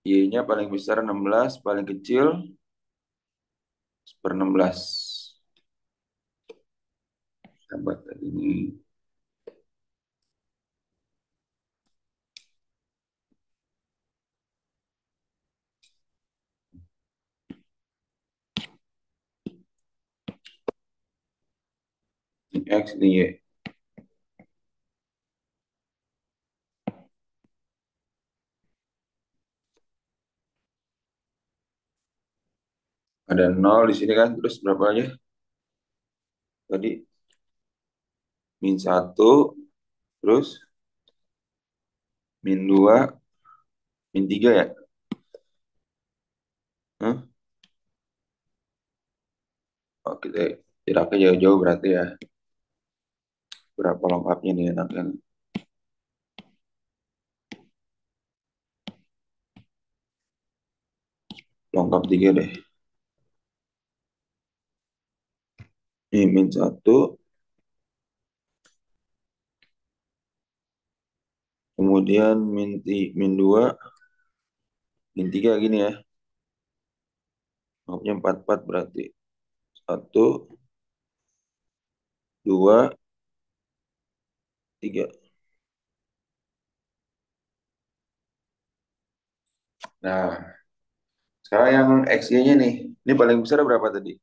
Y-nya paling besar 16, paling kecil 16. Tambah tadi ini. Ini X, ini Y. Ada 0 di sini kan, terus berapa aja? Tadi min 1, terus min 2, min 3 ya? Hah? Oh, kita jaraknya jauh-jauh berarti ya. Berapa lengkapnya nih enaknya? Lengkap 3 deh. Ini min 1, kemudian min 2, min 3 gini ya. Lengkapnya 44 berarti. 1, 2, 3. Nah, sekarang yang XY-nya nih. Ini paling besar berapa tadi?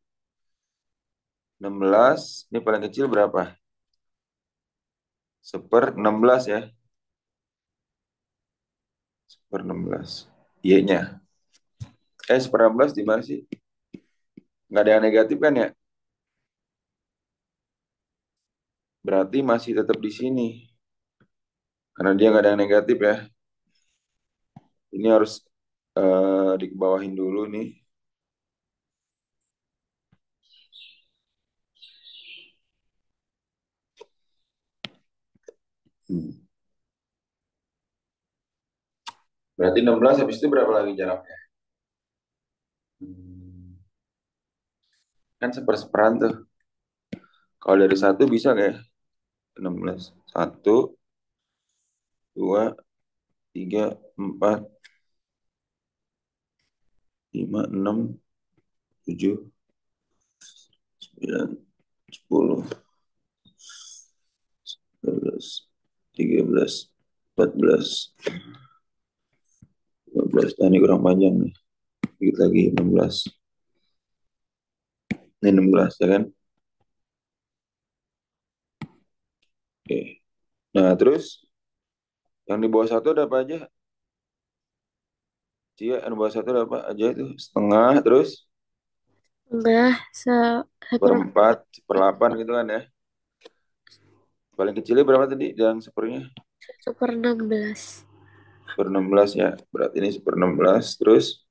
16. Ini paling kecil berapa? 1/16 ya. 1/16. Y-nya. 1/16 di mana sih? Nggak ada yang negatif kan ya? Berarti masih tetap di sini. Karena dia nggak ada yang negatif ya. Ini harus dikebawahin dulu nih. Hmm. Berarti 16 habis itu berapa lagi jaraknya? Hmm. Kan seper-seperan tuh. Kalau dari 1 bisa nggak ya? 16. 1, 2, 3, 4, 5, 6, 7, 9, 10, 12, 13, 14, 15. Nah, ini kurang panjang nih. Dikit lagi 16. Ini 16 ya kan? Oke. Nah, terus yang di bawah 1 ada apa aja? Cia, yang di bawah 1 ada apa aja itu? Setengah, terus Enggak, seperempat seperempat, seperlapan gitu kan ya. Paling kecilnya berapa tadi? Yang sepernya? 1/16. 1/16 ya. Berarti ini 1/16. Terus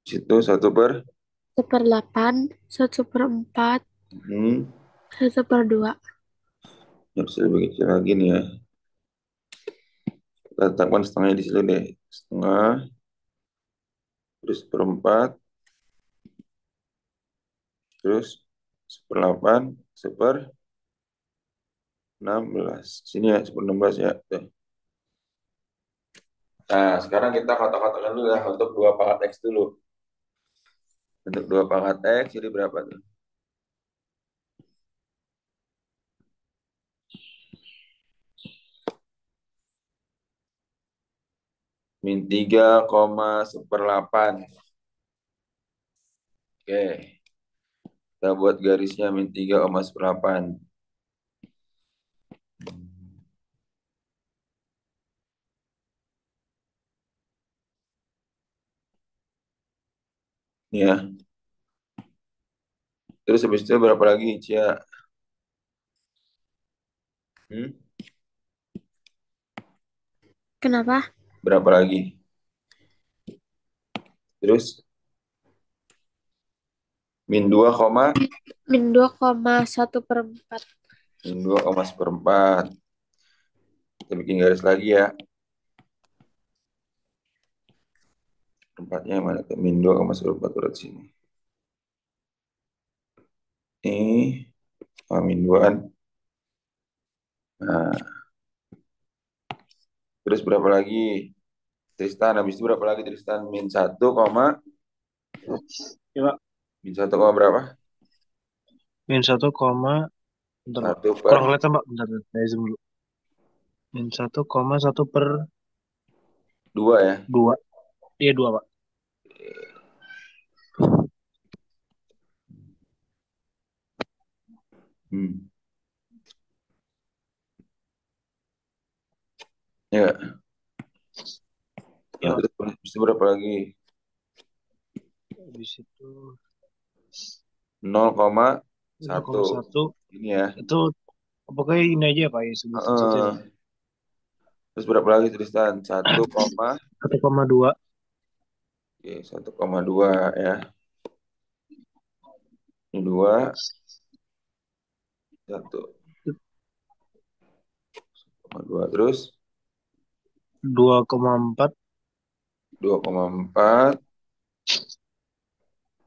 situ 1/. 1/8, 1/4, Hmm, 1/2. harus lebih kecil lagi nih ya. Kita letakkan setengahnya di sini deh. Setengah, terus seperempat, terus 1/8, 1/16. Sini ya, 1/16 ya. Tuh. Nah, sekarang kita kotak-kotakan dulu ya untuk 2 pangkat X dulu. Untuk 2 pangkat X jadi berapa tuh? min 3,1/8. Oke, kita buat garisnya min 3,1/8. Ya, terus habis itu berapa lagi, Cia? Hmm? Kenapa? Berapa lagi? Terus min 2, Min 2,1/4. min 2,1/4. Kita bikin garis lagi ya. Tempatnya mana tuh? Min 2,1/4 urat sini. Ini min 2-an. Nah, terus berapa lagi? Tristan, habis itu berapa lagi Tristan? Min 1, Ya, Pak. min 1, berapa? Min 1, bentar, Pak. 1 per Kurang kelihatan, Pak. Bentar, saya zoom dulu. Min 1,1/2. 2 ya. Iya, 2, Pak. Hmm. Ya, Ya, nah, Pak. terus habis itu berapa lagi? Habis itu 0,1. 0,1. Ini ya. Itu pokoknya ini aja, Pak. Ya, sebutin satu ya. Heeh. Terus berapa lagi Tristan? 1, 1,2. oke, 1,2 ya. Ini 2, 1,2. Terus 2,4. 2,4.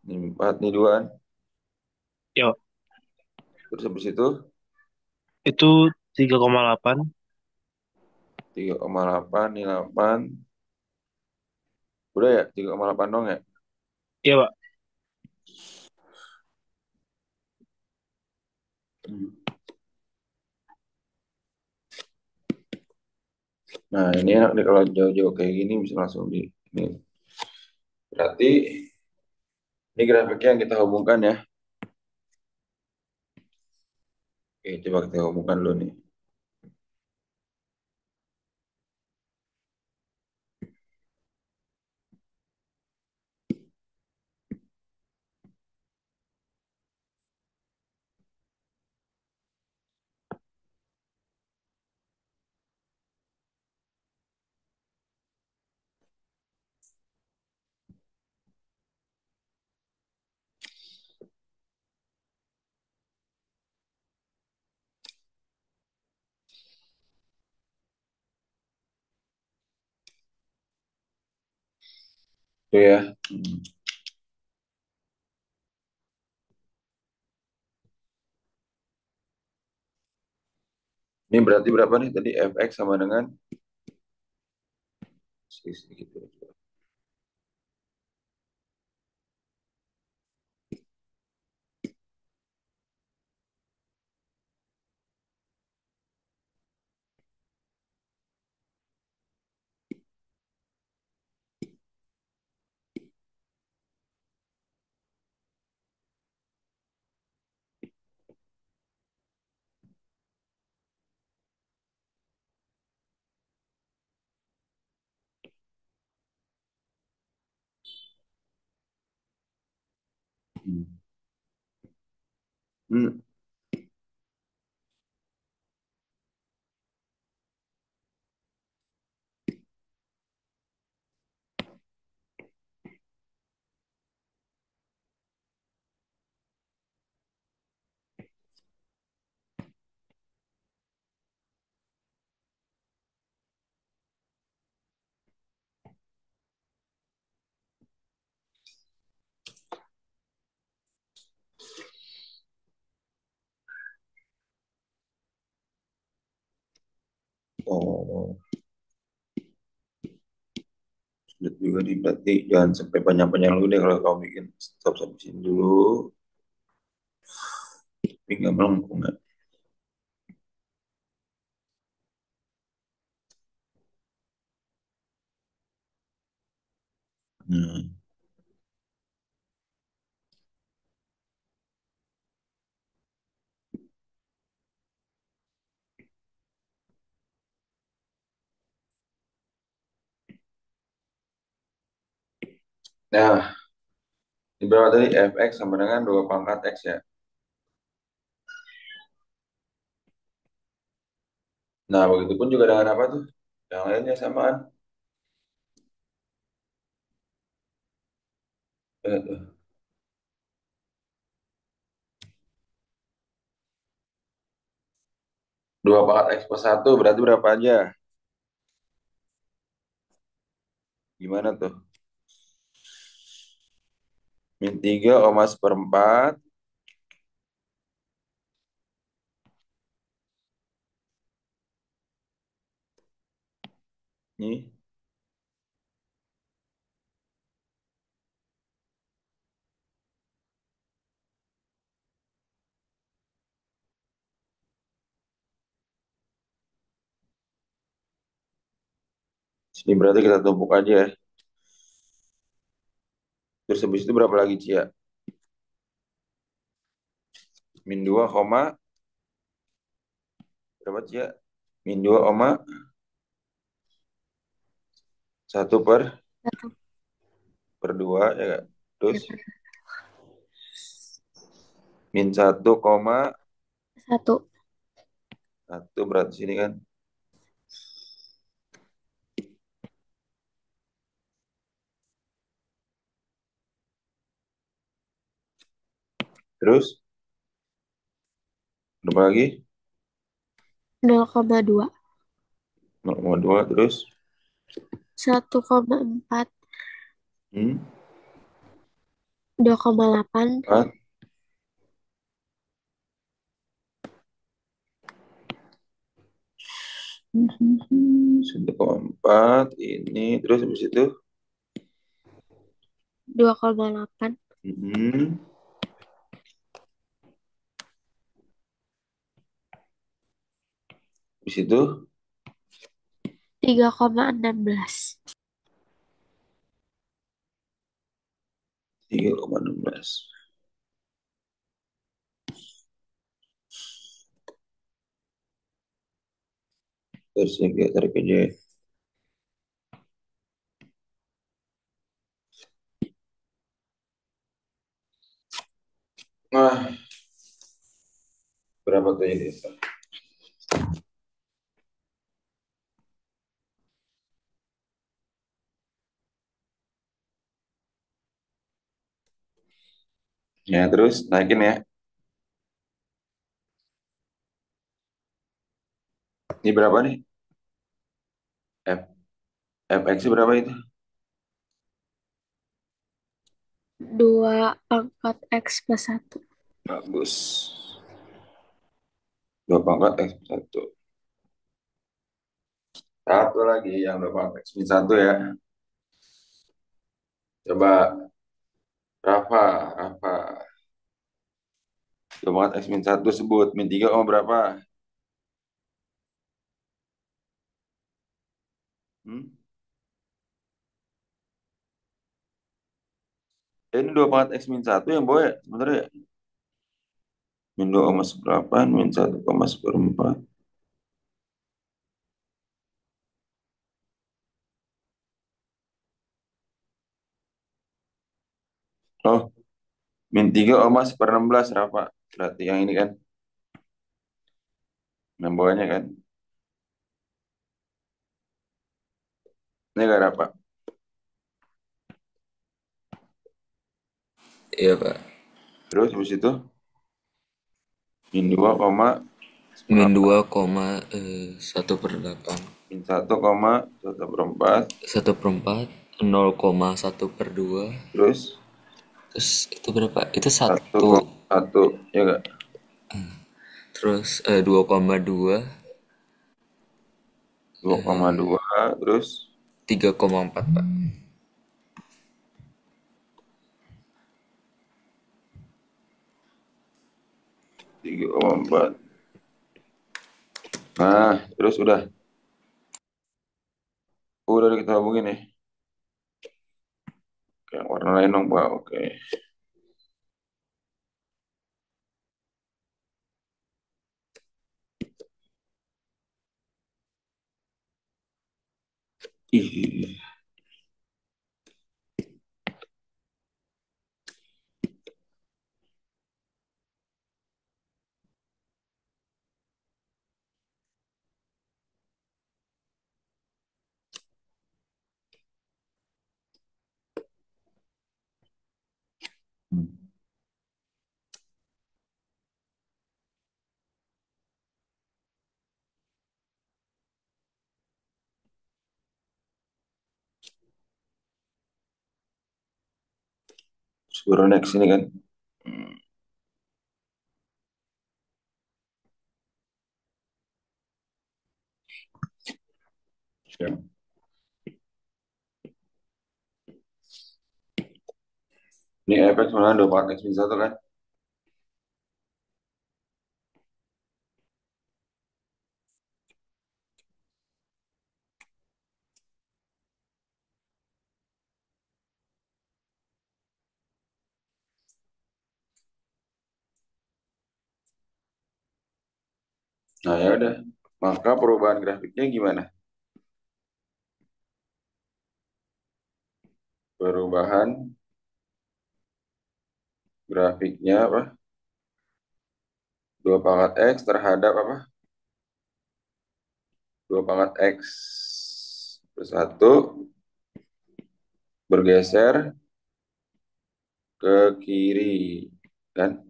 Ini 4, ini 2. Ya, Pak. Terus habis itu Itu 3,8. 3,8, ini 8. Udah ya, 3,8 dong ya. Iya, Pak. Hmm. Nah, ini enak nih kalau jauh-jauh kayak gini bisa langsung di ini. Berarti ini grafiknya yang kita hubungkan ya. Oke, coba kita hubungkan dulu nih. Tuh ya. Hmm. Ini berarti berapa nih tadi fx sama dengan sedikit dulu. Hmm. Hmm. Oh, sulit juga nih berarti jangan sampai panjang-panjang dulu deh kalau kamu bikin stop sampai sini dulu. Tapi nggak melengkung ya. Nah, di bawah tadi fx sama dengan 2 pangkat x ya. Nah, begitu pun juga dengan apa tuh? Yang lainnya samaan. Tuh. 2 pangkat x plus 1 berarti berapa aja? Gimana tuh? Min 3 koma seperempat. Nih, sini berarti kita tumpuk aja ya. Terus habis itu berapa lagi, Cia? Min 2 koma, berapa, Cia? Min 2 koma satu Satu. per 2 ya nggak? Terus Ya, per min 1 koma satu. 1 berarti sini kan. Terus berapa lagi? 0,2. 0,2 terus 1,4. hmm, 2,8. 4 1,4 ini terus habis itu 2,8. hmm, habis itu 3,16. 3,16. Terus ya kita tarik aja ya. Nah, berapa tuh ini? Ya, terus naikin ya. Ini berapa nih? F fx berapa itu? 2 pangkat X plus 1. Bagus. 2 pangkat x plus 1. Satu lagi yang 2 pangkat x min 1 ya. Coba Rafa, Rafa. 2 pangkat x min 1 sebut. Min 3 berapa? Hmm? Ini 2 pangkat x min 1 yang boleh sebenarnya ya? Min 2 1/8, min 1 1/4. Oh, min 3 1/16 Rafa. Berarti yang ini kan, yang bawahnya kan. Ini gak Rafa. Iya Pak. Terus habis itu min 2 Min 1/8. 2,1/8. Min 1,1/4. 1/4. 0,1/2. Terus Terus itu berapa? Itu 1,1 1. ya gak? Terus 2,2. 2,2 terus 3,4 Pak. 3,4. Nah, terus udah kita hubungin nih. Oke, warna lain dong, Pak. Oke. Ih, Hmm. Suruh next ini kan. Hmm. Ya. Ini efek sebenarnya 24 X min 1 kan. Nah ya udah. Maka perubahan grafiknya gimana? Perubahan grafiknya apa? 2 pangkat X terhadap apa? 2 pangkat X plus 1 bergeser ke kiri kan.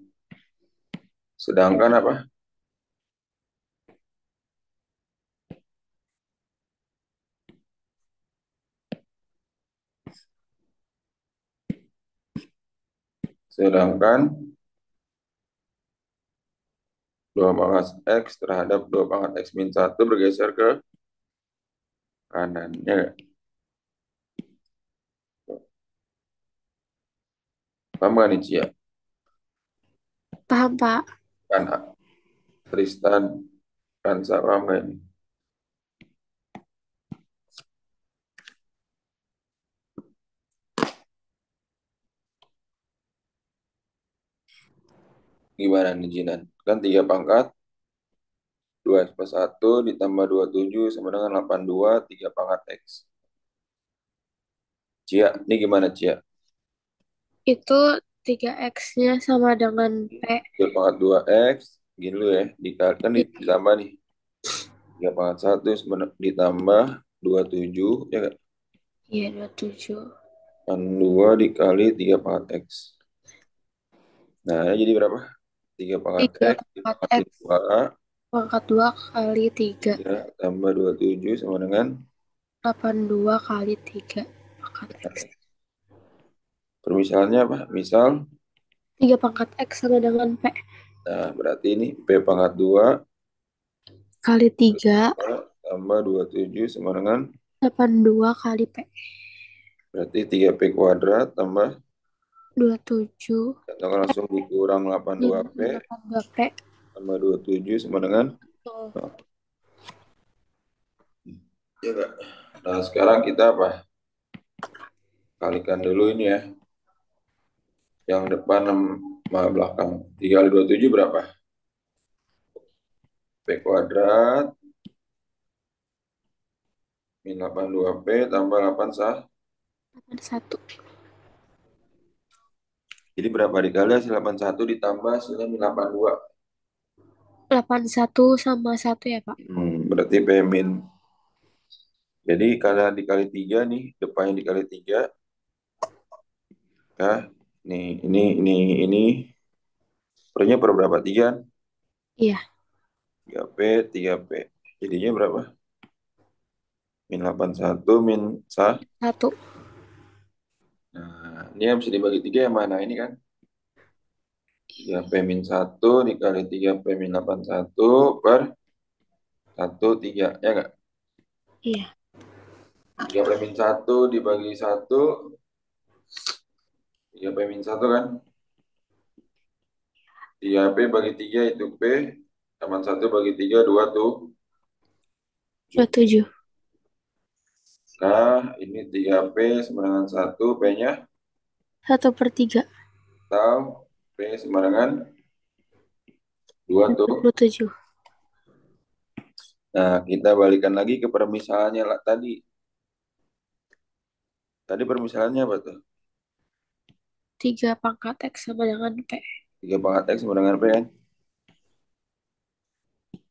Sedangkan apa? Sedangkan 2 pangkat X terhadap 2 pangkat X min 1 bergeser ke kanan. Ya nggak? Paham gak nih Cia? Paham, Pak. Kan Tristan, Kansa, paham gak ini? Gimana nih Jinan? Kan 3 pangkat 2X plus 1 ditambah 27 sama dengan 82 3 pangkat X. Cia, ini gimana Cia? Itu 3X-nya sama dengan P. 3 pangkat 2X, gini dulu ya, dikali kan ditambah nih. 3 pangkat 1 ditambah 27, ya kan? Iya, 27. Kan 2 dikali 3 pangkat X. Nah, ini jadi berapa? 3 pangkat X 3 pangkat dikali X 2, pangkat 2 kali 3. 3 tambah 27 sama dengan 82 kali 3 pangkat X. permisalannya apa? Misal, 3 pangkat X sama dengan P. nah berarti ini P pangkat 2 Kali 3, tambah 27 sama dengan 82 kali P. berarti 3P kuadrat tambah 27 atau langsung dikurang 82P 82 P. tambah 27 sama dengan Tuh. ya enggak? Nah, sekarang kita apa? Kalikan dulu ini ya. Yang depan sama belakang. 3 kali 27 berapa? P kuadrat min 82P tambah 8 sah. 81. Jadi berapa dikali hasil 81 ditambah hasilnya min 82. 81 sama 1 ya, Pak? Berarti P min. Jadi kalau dikali 3 nih, depannya dikali 3. Ya, nih, ini. Pernya per berapa? 3? Iya, 3P, 3P. Jadinya berapa? Min 81 min sah. 1. Nah, ini yang bisa dibagi 3 yang mana? Ini kan 3P min 1 dikali 3P min 81 per 1, 3. Ya nggak? Iya. 3P min 1 dibagi 1, 3P min 1 kan? 3P bagi 3 itu P, tambah 1 bagi 3, 2 tuh. 27. Nah, ini 3P sama dengan 1, P-nya 1/3. atau P sama dengan 2 tuh. 27. Nah, kita balikan lagi ke permisalannya lah tadi. Tadi permisalannya apa tuh? 3 pangkat X sama dengan P. 3 pangkat X sama dengan P kan?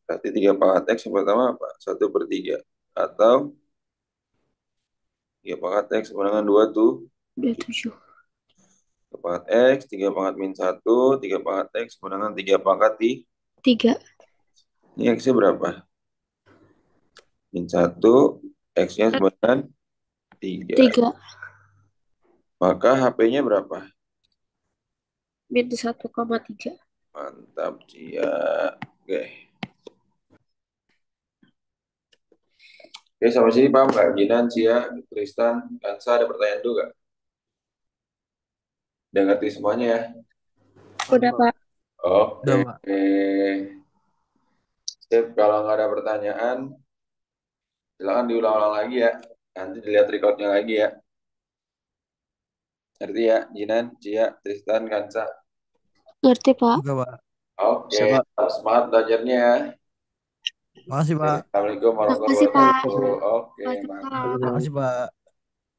Berarti 3 pangkat X yang pertama apa? 1/3. Atau 3 pangkat X sama dengan 2 tuh. 27. pangkat X, 3 pangkat min 1, 3 pangkat X, kemudian 3 pangkat 3. Ini X-nya berapa? Min 1, X-nya sebenarnya 3. 3. Maka HP-nya berapa? Min 1,3. Mantap, Cia. Oke. Oke, sampai sini paham nggak? Jinan, Cia, Tristan, Kansa, ada pertanyaan dulu nggak? Udah ngerti semuanya ya? Udah, Pak. Oke. Udah, Pak. Sip, kalau nggak ada pertanyaan, silakan diulang-ulang lagi ya. Nanti dilihat recordnya lagi ya. Ngerti ya, Jinan, Cia, Tristan, Kansa. Ngerti, Pak. Juga, Pak. Oke, Siapa? semangat belajarnya ya. Makasih, Pak. Assalamualaikum warahmatullahi Makasih, Pak. wabarakatuh. Oke, Waalaikumsalam. mantap. Makasih, Pak.